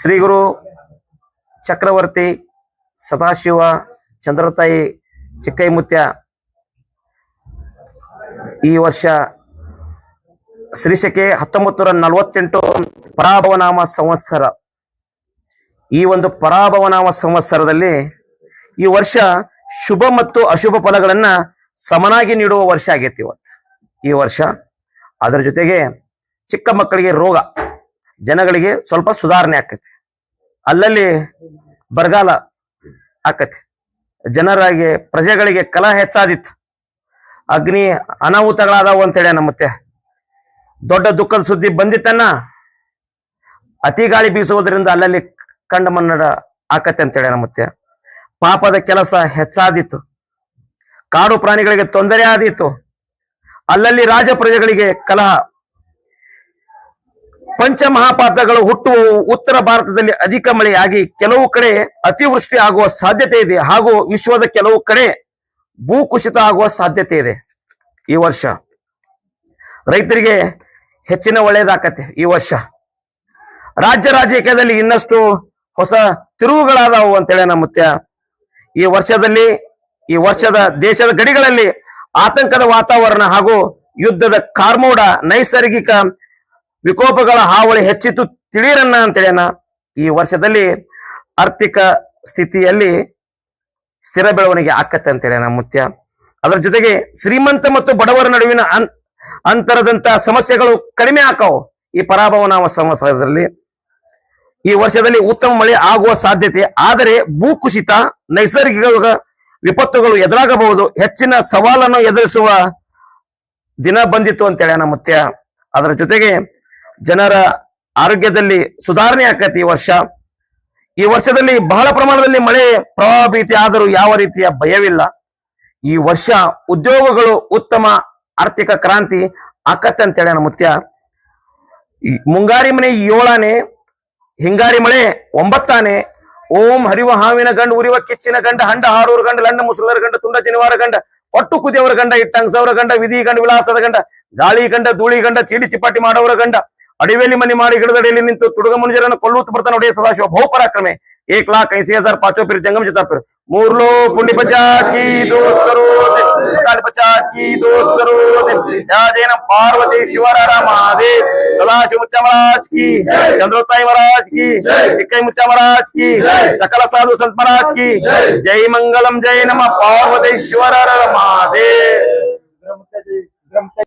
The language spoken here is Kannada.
ಶ್ರೀ ಗುರು ಚಕ್ರವರ್ತಿ ಸದಾಶಿವ ಚಂದ್ರತಾಯಿ ಚಿಕ್ಕೈಮುತ್ಯ ಈ ವರ್ಷ ಶ್ರೀಶಕೆ 1948 ಪರಾಭವನಾಮ ಸಂವತ್ಸರ. ಈ ಒಂದು ಪರಾಭವನಾಮ ಸಂವತ್ಸರದಲ್ಲಿ ಈ ವರ್ಷ ಶುಭ ಮತ್ತು ಅಶುಭ ಫಲಗಳನ್ನ ಸಮನಾಗಿ ನೀಡುವ ವರ್ಷ ಆಗೈತಿ ಈ ವರ್ಷ. ಅದರ ಜೊತೆಗೆ ಚಿಕ್ಕ ಮಕ್ಕಳಿಗೆ ರೋಗ, ಜನಗಳಿಗೆ ಸ್ವಲ್ಪ ಸುಧಾರಣೆ ಆಕತಿ, ಅಲ್ಲಲ್ಲಿ ಬರಗಾಲ ಆಕತಿ, ಜನರಿಗೆ ಪ್ರಜೆಗಳಿಗೆ ಕಲಹ ಹೆಚ್ಚಾದಿತ್ತು, ಅಗ್ನಿ ಅನಾಹುತಗಳಾದವು ಅಂತೇಳಿ ನಮ್ಮತ್ತೆ ದೊಡ್ಡ ದುಃಖದ ಸುದ್ದಿ ಬಂದಿತ್ತನ್ನ. ಅತಿ ಗಾಳಿ ಬೀಸುವುದರಿಂದ ಅಲ್ಲಲ್ಲಿ ಕಂಡ ಮನ್ನಡ ಆಕತಿ ಅಂತೇಳಿ ನಮ್ಮತ್ತೆ. ಪಾಪದ ಕೆಲಸ ಹೆಚ್ಚಾದಿತ್ತು, ಕಾಡು ಪ್ರಾಣಿಗಳಿಗೆ ತೊಂದರೆ ಆದೀತು, ಅಲ್ಲಲ್ಲಿ ರಾಜ ಪ್ರಜೆಗಳಿಗೆ ಕಲಹ. ಪಂಚಮಹಾಪಾತಗಳು ಹುಟ್ಟುವ ಉತ್ತರ ಭಾರತದಲ್ಲಿ ಅಧಿಕ ಮಳೆಯಾಗಿ ಕೆಲವು ಕಡೆ ಅತಿವೃಷ್ಟಿ ಆಗುವ ಸಾಧ್ಯತೆ ಇದೆ, ಹಾಗೂ ವಿಶ್ವದ ಕೆಲವು ಕಡೆ ಭೂಕುಸಿತ ಆಗುವ ಸಾಧ್ಯತೆ ಇದೆ. ಈ ವರ್ಷ ರೈತರಿಗೆ ಹೆಚ್ಚಿನ ಒಳ್ಳೆಯದಾಕತೆ. ಈ ವರ್ಷ ರಾಜ್ಯ ರಾಜಕೀಯದಲ್ಲಿ ಇನ್ನಷ್ಟು ಹೊಸ ತಿರುವುಗಳಾದವು ಅಂತೇಳಿ ನಮ್ಮತ್ಯ. ಈ ವರ್ಷದ ದೇಶದ ಗಡಿಗಳಲ್ಲಿ ಆತಂಕದ ವಾತಾವರಣ ಹಾಗೂ ಯುದ್ಧದ ಕಾರ್ಮೋಡ, ನೈಸರ್ಗಿಕ ವಿಕೋಪಗಳ ಹಾವಳಿ ಹೆಚ್ಚಿತು ತಿಳಿಯರನ್ನ ಅಂತೇಳಿನ. ಈ ವರ್ಷದಲ್ಲಿ ಆರ್ಥಿಕ ಸ್ಥಿತಿಯಲ್ಲಿ ಸ್ಥಿರ ಬೆಳವಣಿಗೆ ಆಕತ್ತೆ ಅಂತೇಳಿ ಮುತ್ಯ. ಅದರ ಜೊತೆಗೆ ಶ್ರೀಮಂತ ಮತ್ತು ಬಡವರ ನಡುವಿನ ಅಂತರದಂತ ಸಮಸ್ಯೆಗಳು ಕಡಿಮೆ ಆಕಾವು ಈ ಪರಾಭವನಾಮ ಸಂವತ್ಸರದಲ್ಲಿ. ಈ ವರ್ಷದಲ್ಲಿ ಉತ್ತಮ ಮಳೆ ಆಗುವ ಸಾಧ್ಯತೆ, ಆದರೆ ಭೂಕುಸಿತ, ನೈಸರ್ಗಿಕ ವಿಪತ್ತುಗಳು ಎದುರಾಗಬಹುದು. ಹೆಚ್ಚಿನ ಸವಾಲನ್ನು ಎದುರಿಸುವ ದಿನ ಬಂದಿತ್ತು ಅಂತೇಳಿ ಮುತ್ಯ. ಅದರ ಜೊತೆಗೆ ಜನರ ಆರೋಗ್ಯದಲ್ಲಿ ಸುಧಾರಣೆ ಆಕತಿ ಈ ವರ್ಷದಲ್ಲಿ ಬಹಳ ಪ್ರಮಾಣದಲ್ಲಿ ಮಳೆ ಪ್ರವಾಹ ಭೀತಿ ಆದರೂ ಯಾವ ರೀತಿಯ ಭಯವಿಲ್ಲ. ಈ ವರ್ಷ ಉದ್ಯೋಗಗಳು ಉತ್ತಮ ಆರ್ಥಿಕ ಕ್ರಾಂತಿ ಆಕತ್ತೆ ಅಂತೇಳಿ ಮುತ್ಯ. ಮುಂಗಾರಿ ಮನೆ 7ಆನೆ, ಹಿಂಗಾರಿ ಮಳೆ 9ಆನೆ. ಓಂ ಹರಿವ ಹಾವಿನ ಗಂಡ, ಉರಿವ ಕಿಚ್ಚಿನ ಗಂಡ, ಹಂಡ ಹಾರೂರ ಗಂಡ, ಲಂಡ ಮುಸಲರ ಗಂಡ, ತುಂಡ ಜನಿವಾರ ಗಂಡ, ಪಟ್ಟು ಕುದಿಯವರ ಗಂಡ, ಇಟ್ಟಂಗಸವರ ಗಂಡ, ವಿಧಿ ಗಂಡ, ವಿಲಾಸದ ಗಂಡ, ಗಾಳಿ ಗಂಡ, ಧೂಳಿ ಗಂಡ, ಚೀಡಿ ಚಿಪಾಟಿ ಮಾಡೋರ ಗಂಡ, ಅಡಿವೇಲಿ ಮನೆ ಮಾಡಿ ಗಿಡದಡಿಯಲ್ಲಿ ನಿಂತು ತುಡುಗ ಮುನಿಜರನ್ನು ಕೊಲ್ಲುತ್ತ ಬರ್ತಾನೆ ಒಡೆಯ ಸದಾಶಿವ ಬಹುಪರಾಕ್ರಮೆ. 1,80,000 ಪಾಚೋ ಪಿರ್ ಜಂಗಮ ಜತಾಪಿರ್ ಮೂರ್ಲೋ ಪುಂಡಿ ಪಚಾಕಿ ದೋಸ್ತರು ಪಚಾಕಿ ದೋಸ್ತರು ಜೈನ ಪಾರ್ವತಿ ಶಿವರ ಮಹಾದೇವ್ ಸದಾಶಿವ ಮುತ್ಯ ಮಹಾರಾಜ್ ಕಿ, ಚಂದ್ರತಾಯಿ ಮಹಾರಾಜ್ ಕಿ, ಚಿಕ್ಕೈ ಮುತ್ಯ ಮಹಾರಾಜ್ ಕಿ, ಸಕಲ ಸಾಧು ಸಂತ ಮಹಾರಾಜ್ ಕಿ ಜೈ. ಮಂಗಲಂ ಜೈ ನಮ ಪಾರ್ವತಿ ಶಿವರ ಮಹಾದೇವ್.